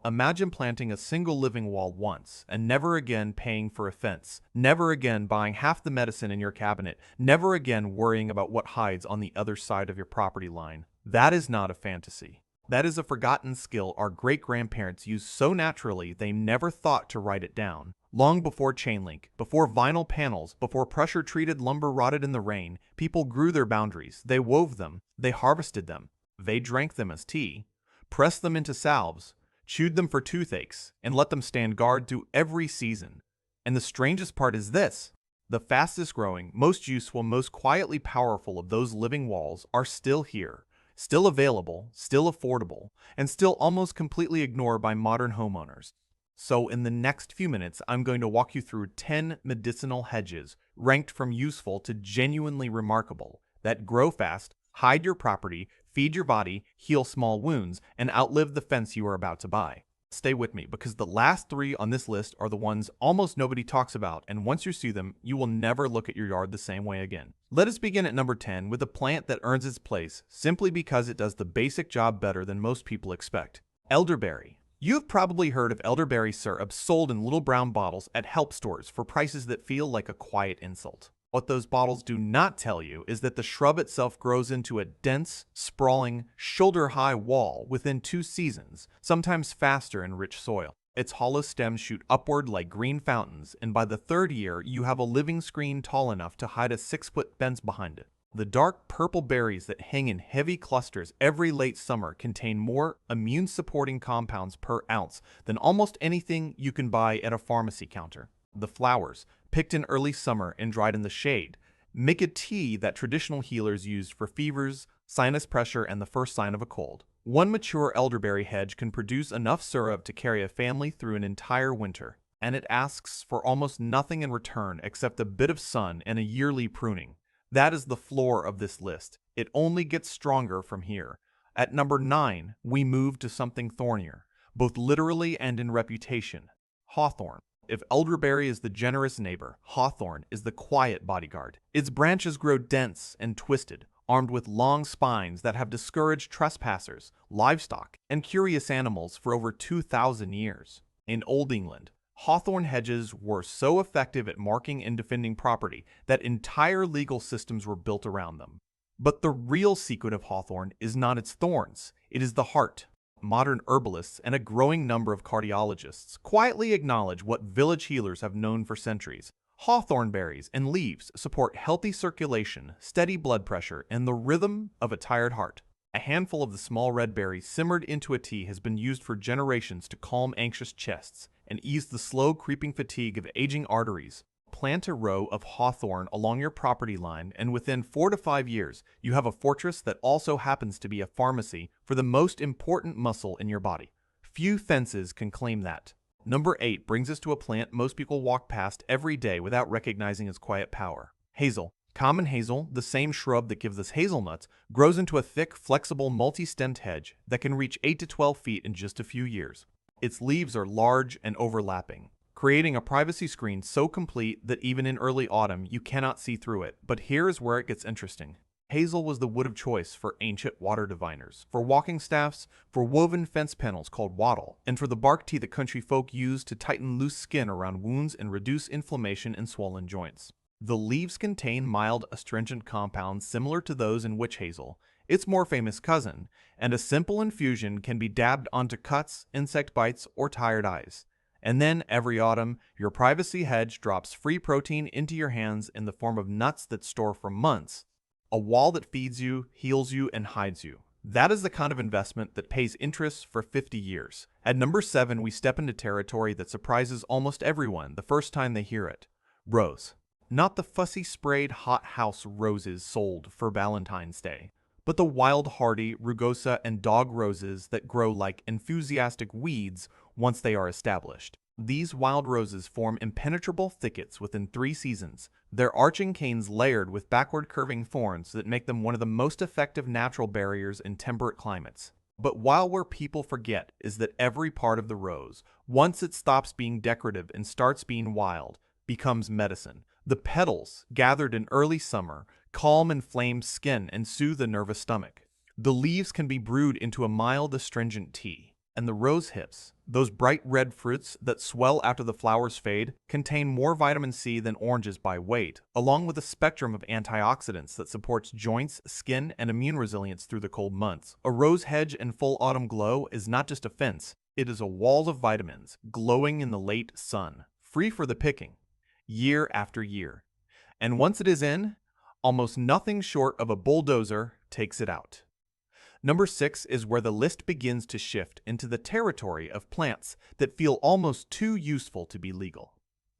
Imagine planting a single living wall once and never again paying for a fence, never again buying half the medicine in your cabinet, never again worrying about what hides on the other side of your property line. That is not a fantasy. That is a forgotten skill our great-grandparents used so naturally they never thought to write it down. Long before chain link, before vinyl panels, before pressure-treated lumber rotted in the rain, people grew their boundaries. They wove them. They harvested them. They drank them as tea, pressed them into salves, chewed them for toothaches, and let them stand guard through every season. And the strangest part is this. The fastest growing, most useful, most quietly powerful of those living walls are still here. Still available, still affordable, and still almost completely ignored by modern homeowners. So in the next few minutes, I'm going to walk you through 10 medicinal hedges ranked from useful to genuinely remarkable that grow fast, hide your property, feed your body, heal small wounds, and outlive the fence you are about to buy. Stay with me because the last 3 on this list are the ones almost nobody talks about, and once you see them, you will never look at your yard the same way again. Let us begin at number 10 with a plant that earns its place simply because it does the basic job better than most people expect. Elderberry. You've probably heard of elderberry syrup sold in little brown bottles at help stores for prices that feel like a quiet insult. What those bottles do not tell you is that the shrub itself grows into a dense, sprawling, shoulder-high wall within 2 seasons, sometimes faster in rich soil. Its hollow stems shoot upward like green fountains, and by the 3rd year, you have a living screen tall enough to hide a 6-foot fence behind it. The dark purple berries that hang in heavy clusters every late summer contain more immune-supporting compounds per ounce than almost anything you can buy at a pharmacy counter. The flowers, picked in early summer and dried in the shade, make a tea that traditional healers used for fevers, sinus pressure, and the first sign of a cold. One mature elderberry hedge can produce enough syrup to carry a family through an entire winter, and it asks for almost nothing in return except a bit of sun and a yearly pruning. That is the floor of this list. It only gets stronger from here. At number 9, we move to something thornier, both literally and in reputation. Hawthorn. If elderberry is the generous neighbor, hawthorn is the quiet bodyguard. Its branches grow dense and twisted, armed with long spines that have discouraged trespassers, livestock, and curious animals for over 2,000 years. In Old England, hawthorn hedges were so effective at marking and defending property that entire legal systems were built around them. But the real secret of hawthorn is not its thorns, it is the heart. Modern herbalists and a growing number of cardiologists quietly acknowledge what village healers have known for centuries. Hawthorn berries and leaves support healthy circulation, steady blood pressure, and the rhythm of a tired heart. A handful of the small red berries simmered into a tea has been used for generations to calm anxious chests and ease the slow creeping fatigue of aging arteries. Plant a row of hawthorn along your property line, and within 4 to 5 years, you have a fortress that also happens to be a pharmacy for the most important muscle in your body. Few fences can claim that. Number 8 brings us to a plant most people walk past every day without recognizing its quiet power. Hazel. Common hazel, the same shrub that gives us hazelnuts, grows into a thick, flexible, multi-stemmed hedge that can reach 8 to 12 feet in just a few years. Its leaves are large and overlapping, creating a privacy screen so complete that even in early autumn you cannot see through it. But here is where it gets interesting. Hazel was the wood of choice for ancient water diviners, for walking staffs, for woven fence panels called wattle, and for the bark tea that country folk used to tighten loose skin around wounds and reduce inflammation in swollen joints. The leaves contain mild astringent compounds similar to those in witch hazel, its more famous cousin, and a simple infusion can be dabbed onto cuts, insect bites, or tired eyes. And then, every autumn, your privacy hedge drops free protein into your hands in the form of nuts that store for months. A wall that feeds you, heals you, and hides you. That is the kind of investment that pays interest for 50 years. At number 7, we step into territory that surprises almost everyone the first time they hear it. Rose. Not the fussy sprayed hothouse roses sold for Valentine's Day, but the wild hardy rugosa and dog roses that grow like enthusiastic weeds once they are established. These wild roses form impenetrable thickets within 3 seasons, their arching canes layered with backward curving thorns that make them one of the most effective natural barriers in temperate climates. But while where people forget is that every part of the rose, once it stops being decorative and starts being wild, becomes medicine. The petals, gathered in early summer, calm inflamed skin and soothe a nervous stomach. The leaves can be brewed into a mild astringent tea. And the rose hips, Those bright red fruits that swell after the flowers fade contain more vitamin C than oranges by weight, along with a spectrum of antioxidants that supports joints, skin, and immune resilience through the cold months. A rose hedge in full autumn glow is not just a fence, it is a wall of vitamins, glowing in the late sun, free for the picking, year after year. And once it is in, almost nothing short of a bulldozer takes it out. Number 6 is where the list begins to shift into the territory of plants that feel almost too useful to be legal.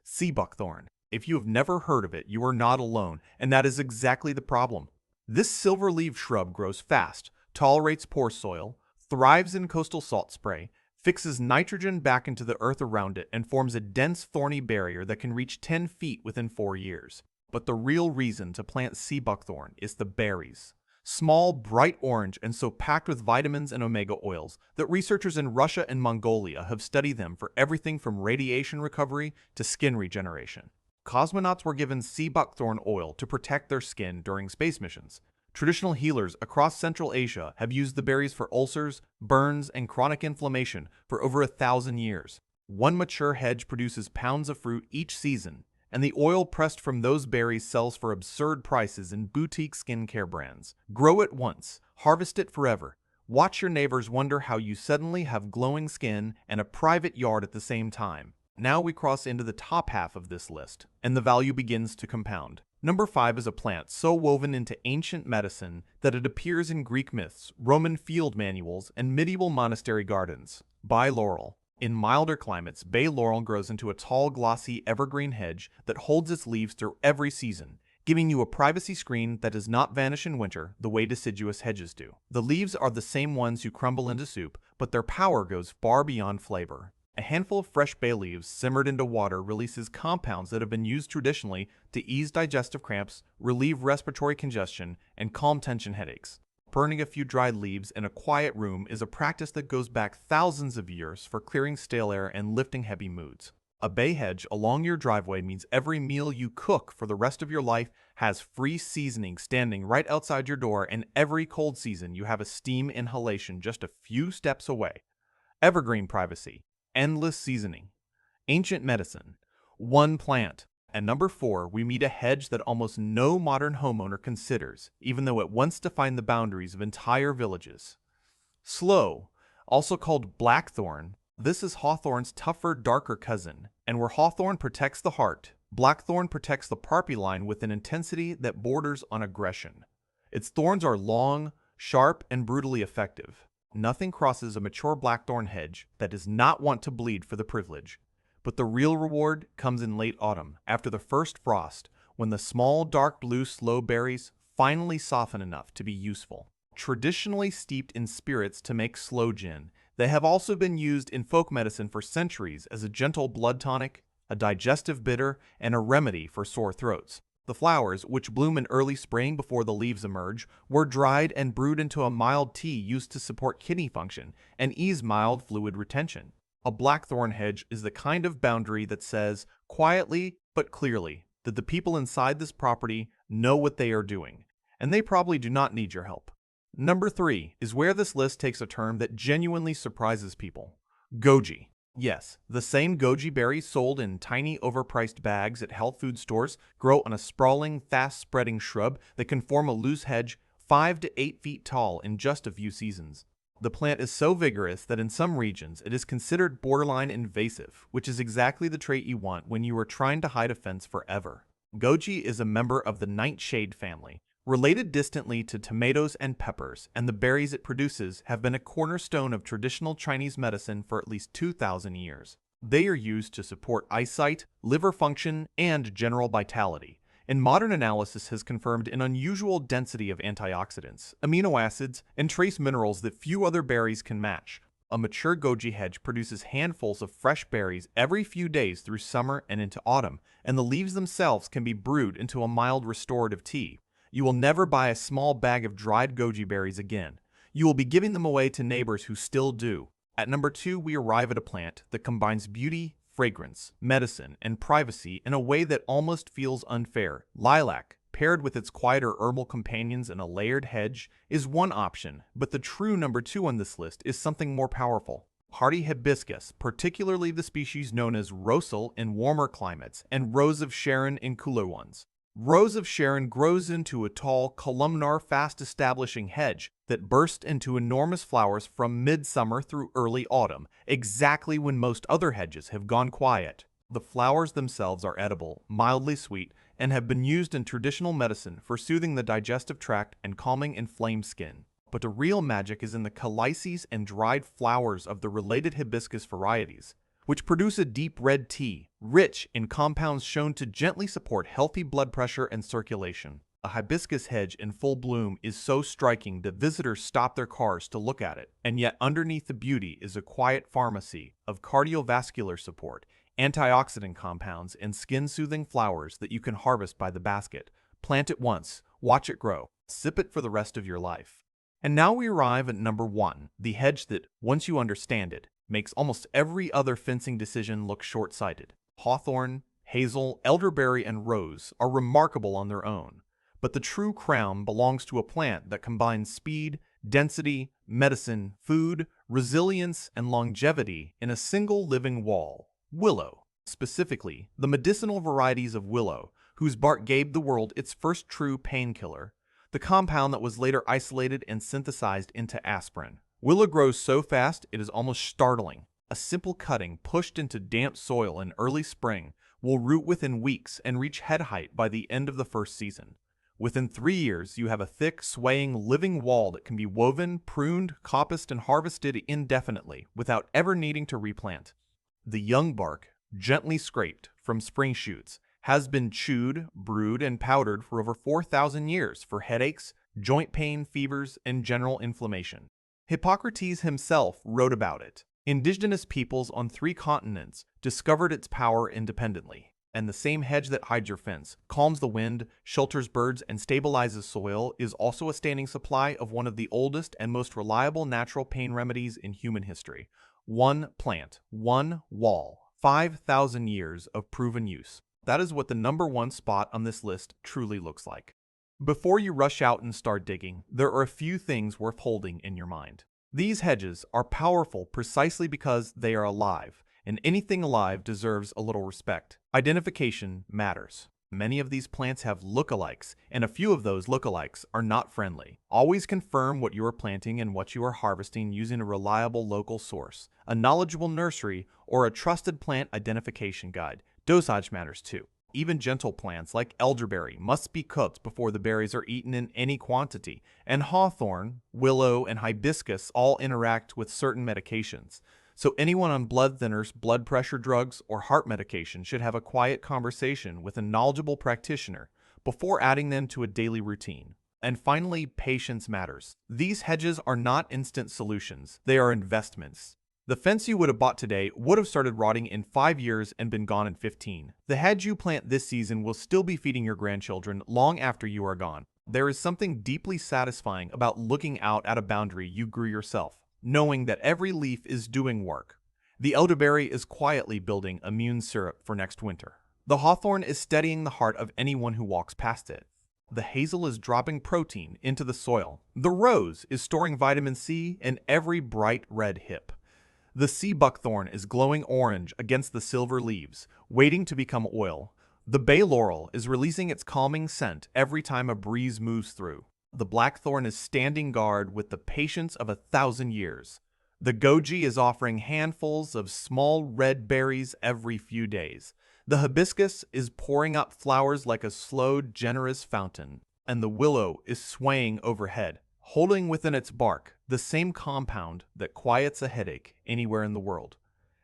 Sea buckthorn. If you have never heard of it, you are not alone, and that is exactly the problem. This silver-leaved shrub grows fast, tolerates poor soil, thrives in coastal salt spray, fixes nitrogen back into the earth around it, and forms a dense thorny barrier that can reach 10 feet within 4 years. But the real reason to plant sea buckthorn is the berries. Small, bright orange, and so packed with vitamins and omega oils that researchers in Russia and Mongolia have studied them for everything from radiation recovery to skin regeneration. Cosmonauts were given sea buckthorn oil to protect their skin during space missions. Traditional healers across Central Asia have used the berries for ulcers, burns, and chronic inflammation for over 1,000 years. One mature hedge produces pounds of fruit each season, and the oil pressed from those berries sells for absurd prices in boutique skincare brands. Grow it once, harvest it forever. Watch your neighbors wonder how you suddenly have glowing skin and a private yard at the same time. Now we cross into the top half of this list, and the value begins to compound. Number 5 is a plant so woven into ancient medicine that it appears in Greek myths, Roman field manuals, and medieval monastery gardens. Bay laurel. In milder climates, bay laurel grows into a tall, glossy, evergreen hedge that holds its leaves through every season, giving you a privacy screen that does not vanish in winter the way deciduous hedges do. The leaves are the same ones you crumble into soup, but their power goes far beyond flavor. A handful of fresh bay leaves simmered into water releases compounds that have been used traditionally to ease digestive cramps, relieve respiratory congestion, and calm tension headaches. Burning a few dried leaves in a quiet room is a practice that goes back thousands of years for clearing stale air and lifting heavy moods. A bay hedge along your driveway means every meal you cook for the rest of your life has free seasoning standing right outside your door, and every cold season you have a steam inhalation just a few steps away. Evergreen privacy, endless seasoning, ancient medicine, one plant. And number 4, we meet a hedge that almost no modern homeowner considers, even though it once defined the boundaries of entire villages. Sloe, also called blackthorn, this is hawthorn's tougher, darker cousin, and where hawthorn protects the heart, blackthorn protects the property line with an intensity that borders on aggression. Its thorns are long, sharp, and brutally effective. Nothing crosses a mature blackthorn hedge that does not want to bleed for the privilege. But the real reward comes in late autumn, after the first frost, when the small, dark blue sloe berries finally soften enough to be useful. Traditionally steeped in spirits to make sloe gin, they have also been used in folk medicine for centuries as a gentle blood tonic, a digestive bitter, and a remedy for sore throats. The flowers, which bloom in early spring before the leaves emerge, were dried and brewed into a mild tea used to support kidney function and ease mild fluid retention. A blackthorn hedge is the kind of boundary that says, quietly but clearly, that the people inside this property know what they are doing, and they probably do not need your help. Number 3 is where this list takes a turn that genuinely surprises people. Goji. Yes, the same goji berries sold in tiny overpriced bags at health food stores grow on a sprawling, fast-spreading shrub that can form a loose hedge 5 to 8 feet tall in just a few seasons. The plant is so vigorous that in some regions it is considered borderline invasive, which is exactly the trait you want when you are trying to hide a fence forever. Goji is a member of the nightshade family, related distantly to tomatoes and peppers, and the berries it produces have been a cornerstone of traditional Chinese medicine for at least 2,000 years. They are used to support eyesight, liver function, and general vitality. And modern analysis has confirmed an unusual density of antioxidants, amino acids, and trace minerals that few other berries can match. A mature goji hedge produces handfuls of fresh berries every few days through summer and into autumn, and the leaves themselves can be brewed into a mild restorative tea. You will never buy a small bag of dried goji berries again. You will be giving them away to neighbors who still do. At number 2, we arrive at a plant that combines beauty, fragrance, medicine, and privacy in a way that almost feels unfair. Lilac, paired with its quieter herbal companions in a layered hedge, is one option, but the true number 2 on this list is something more powerful. Hardy hibiscus, particularly the species known as Rosal in warmer climates, and Rose of Sharon in cooler ones. Rose of Sharon grows into a tall, columnar, fast-establishing hedge that bursts into enormous flowers from midsummer through early autumn, exactly when most other hedges have gone quiet. The flowers themselves are edible, mildly sweet, and have been used in traditional medicine for soothing the digestive tract and calming inflamed skin. But the real magic is in the calyces and dried flowers of the related hibiscus varieties, which produce a deep red tea, rich in compounds shown to gently support healthy blood pressure and circulation. A hibiscus hedge in full bloom is so striking that visitors stop their cars to look at it, and yet underneath the beauty is a quiet pharmacy of cardiovascular support, antioxidant compounds, and skin-soothing flowers that you can harvest by the basket. Plant it once, watch it grow, sip it for the rest of your life. And now we arrive at number 1, the hedge that, once you understand it, makes almost every other fencing decision look short-sighted. Hawthorn, Hazel, Elderberry, and Rose are remarkable on their own, but the true crown belongs to a plant that combines speed, density, medicine, food, resilience, and longevity in a single living wall. Willow. Specifically, the medicinal varieties of willow, whose bark gave the world its first true painkiller, the compound that was later isolated and synthesized into aspirin. Willow grows so fast it is almost startling. A simple cutting pushed into damp soil in early spring will root within weeks and reach head height by the end of the first season. Within 3 years, you have a thick, swaying, living wall that can be woven, pruned, coppiced, and harvested indefinitely without ever needing to replant. The young bark, gently scraped from spring shoots, has been chewed, brewed, and powdered for over 4,000 years for headaches, joint pain, fevers, and general inflammation. Hippocrates himself wrote about it. Indigenous peoples on 3 continents discovered its power independently, and the same hedge that hides your fence, calms the wind, shelters birds, and stabilizes soil is also a standing supply of one of the oldest and most reliable natural pain remedies in human history. One plant, one wall, 5,000 years of proven use. That is what the number 1 spot on this list truly looks like. Before you rush out and start digging, there are a few things worth holding in your mind. These hedges are powerful precisely because they are alive, and anything alive deserves a little respect. Identification matters. Many of these plants have lookalikes, and a few of those lookalikes are not friendly. Always confirm what you are planting and what you are harvesting using a reliable local source, a knowledgeable nursery, or a trusted plant identification guide. Dosage matters too. Even gentle plants like elderberry must be cooked before the berries are eaten in any quantity, and hawthorn, willow, and hibiscus all interact with certain medications. So anyone on blood thinners, blood pressure drugs, or heart medication should have a quiet conversation with a knowledgeable practitioner before adding them to a daily routine. And finally, patience matters. These hedges are not instant solutions, they are investments. The fence you would have bought today would have started rotting in 5 years and been gone in 15. The hedge you plant this season will still be feeding your grandchildren long after you are gone. There is something deeply satisfying about looking out at a boundary you grew yourself, knowing that every leaf is doing work. The elderberry is quietly building immune syrup for next winter. The hawthorn is steadying the heart of anyone who walks past it. The hazel is dropping protein into the soil. The rose is storing vitamin C in every bright red hip. The sea buckthorn is glowing orange against the silver leaves, waiting to become oil. The bay laurel is releasing its calming scent every time a breeze moves through. The blackthorn is standing guard with the patience of 1,000 years. The goji is offering handfuls of small red berries every few days. The hibiscus is pouring up flowers like a slow, generous fountain. And the willow is swaying overhead, holding within its bark the same compound that quiets a headache anywhere in the world.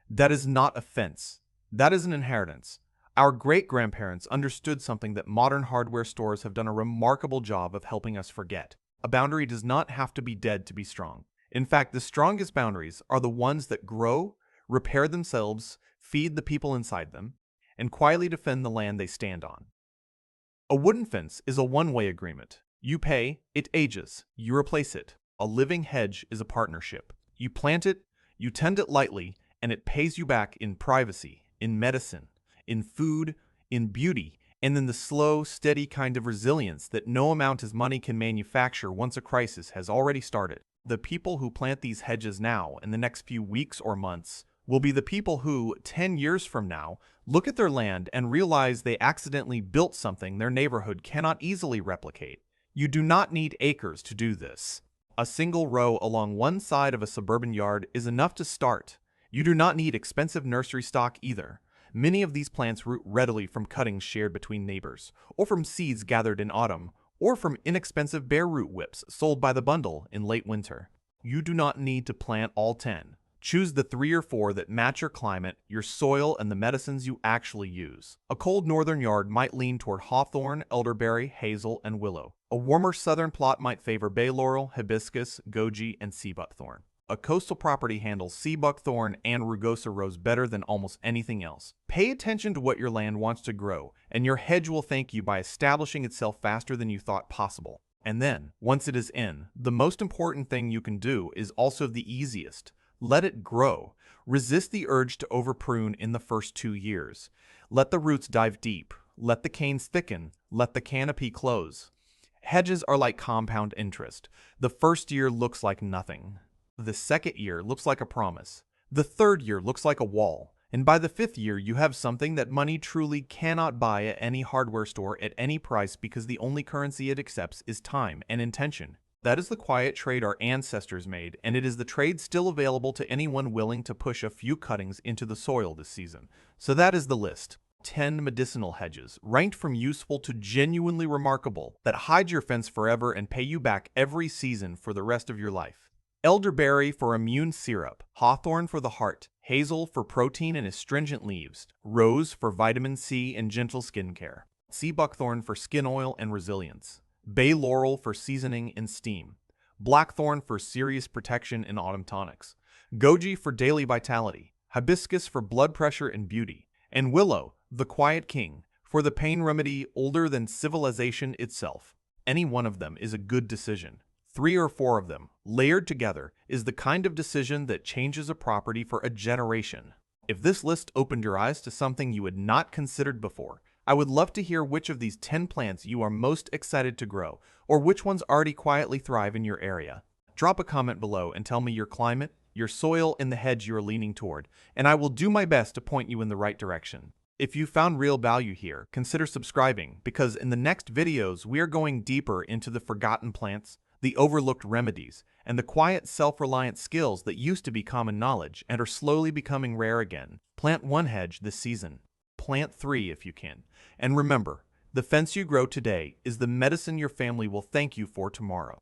That is not a fence. That is an inheritance. Our great-grandparents understood something that modern hardware stores have done a remarkable job of helping us forget. A boundary does not have to be dead to be strong. In fact, the strongest boundaries are the ones that grow, repair themselves, feed the people inside them, and quietly defend the land they stand on. A wooden fence is a one-way agreement. You pay, it ages, you replace it. A living hedge is a partnership. You plant it, you tend it lightly, and it pays you back in privacy, in medicine, in food, in beauty, and in the slow, steady kind of resilience that no amount of money can manufacture once a crisis has already started. The people who plant these hedges now in the next few weeks or months will be the people who, 10 years from now, look at their land and realize they accidentally built something their neighborhood cannot easily replicate. You do not need acres to do this. A single row along one side of a suburban yard is enough to start. You do not need expensive nursery stock either. Many of these plants root readily from cuttings shared between neighbors, or from seeds gathered in autumn, or from inexpensive bare root whips sold by the bundle in late winter. You do not need to plant all 10. Choose the 3 or 4 that match your climate, your soil, and the medicines you actually use. A cold northern yard might lean toward Hawthorn, Elderberry, Hazel, and Willow. A warmer southern plot might favor bay laurel, hibiscus, goji, and sea buckthorn. A coastal property handles sea buckthorn and rugosa rose better than almost anything else. Pay attention to what your land wants to grow, and your hedge will thank you by establishing itself faster than you thought possible. And then, once it is in, the most important thing you can do is also the easiest. Let it grow. Resist the urge to overprune in the first 2 years. Let the roots dive deep. Let the canes thicken. Let the canopy close. Hedges are like compound interest. The first year looks like nothing. The second year looks like a promise. The third year looks like a wall. And by the 5th year, you have something that money truly cannot buy at any hardware store at any price because the only currency it accepts is time and intention. That is the quiet trade our ancestors made, and it is the trade still available to anyone willing to push a few cuttings into the soil this season. So that is the list. 10 medicinal hedges, ranked from useful to genuinely remarkable, that hide your fence forever and pay you back every season for the rest of your life. Elderberry for immune syrup, Hawthorn for the heart, Hazel for protein and astringent leaves, Rose for vitamin C and gentle skincare, sea buckthorn for skin oil and resilience, bay laurel for seasoning and steam, Blackthorn for serious protection and autumn tonics, Goji for daily vitality, Hibiscus for blood pressure and beauty, and Willow, the quiet king, for the pain remedy older than civilization itself. Any one of them is a good decision. 3 or 4 of them, layered together, is the kind of decision that changes a property for a generation. If this list opened your eyes to something you had not considered before, I would love to hear which of these 10 plants you are most excited to grow, or which ones already quietly thrive in your area. Drop a comment below and tell me your climate, your soil, and the hedge you are leaning toward, and I will do my best to point you in the right direction. If you found real value here, consider subscribing, because in the next videos we are going deeper into the forgotten plants, the overlooked remedies, and the quiet self-reliant skills that used to be common knowledge and are slowly becoming rare again. Plant 1 hedge this season. Plant 3 if you can. And remember, the fence you grow today is the medicine your family will thank you for tomorrow.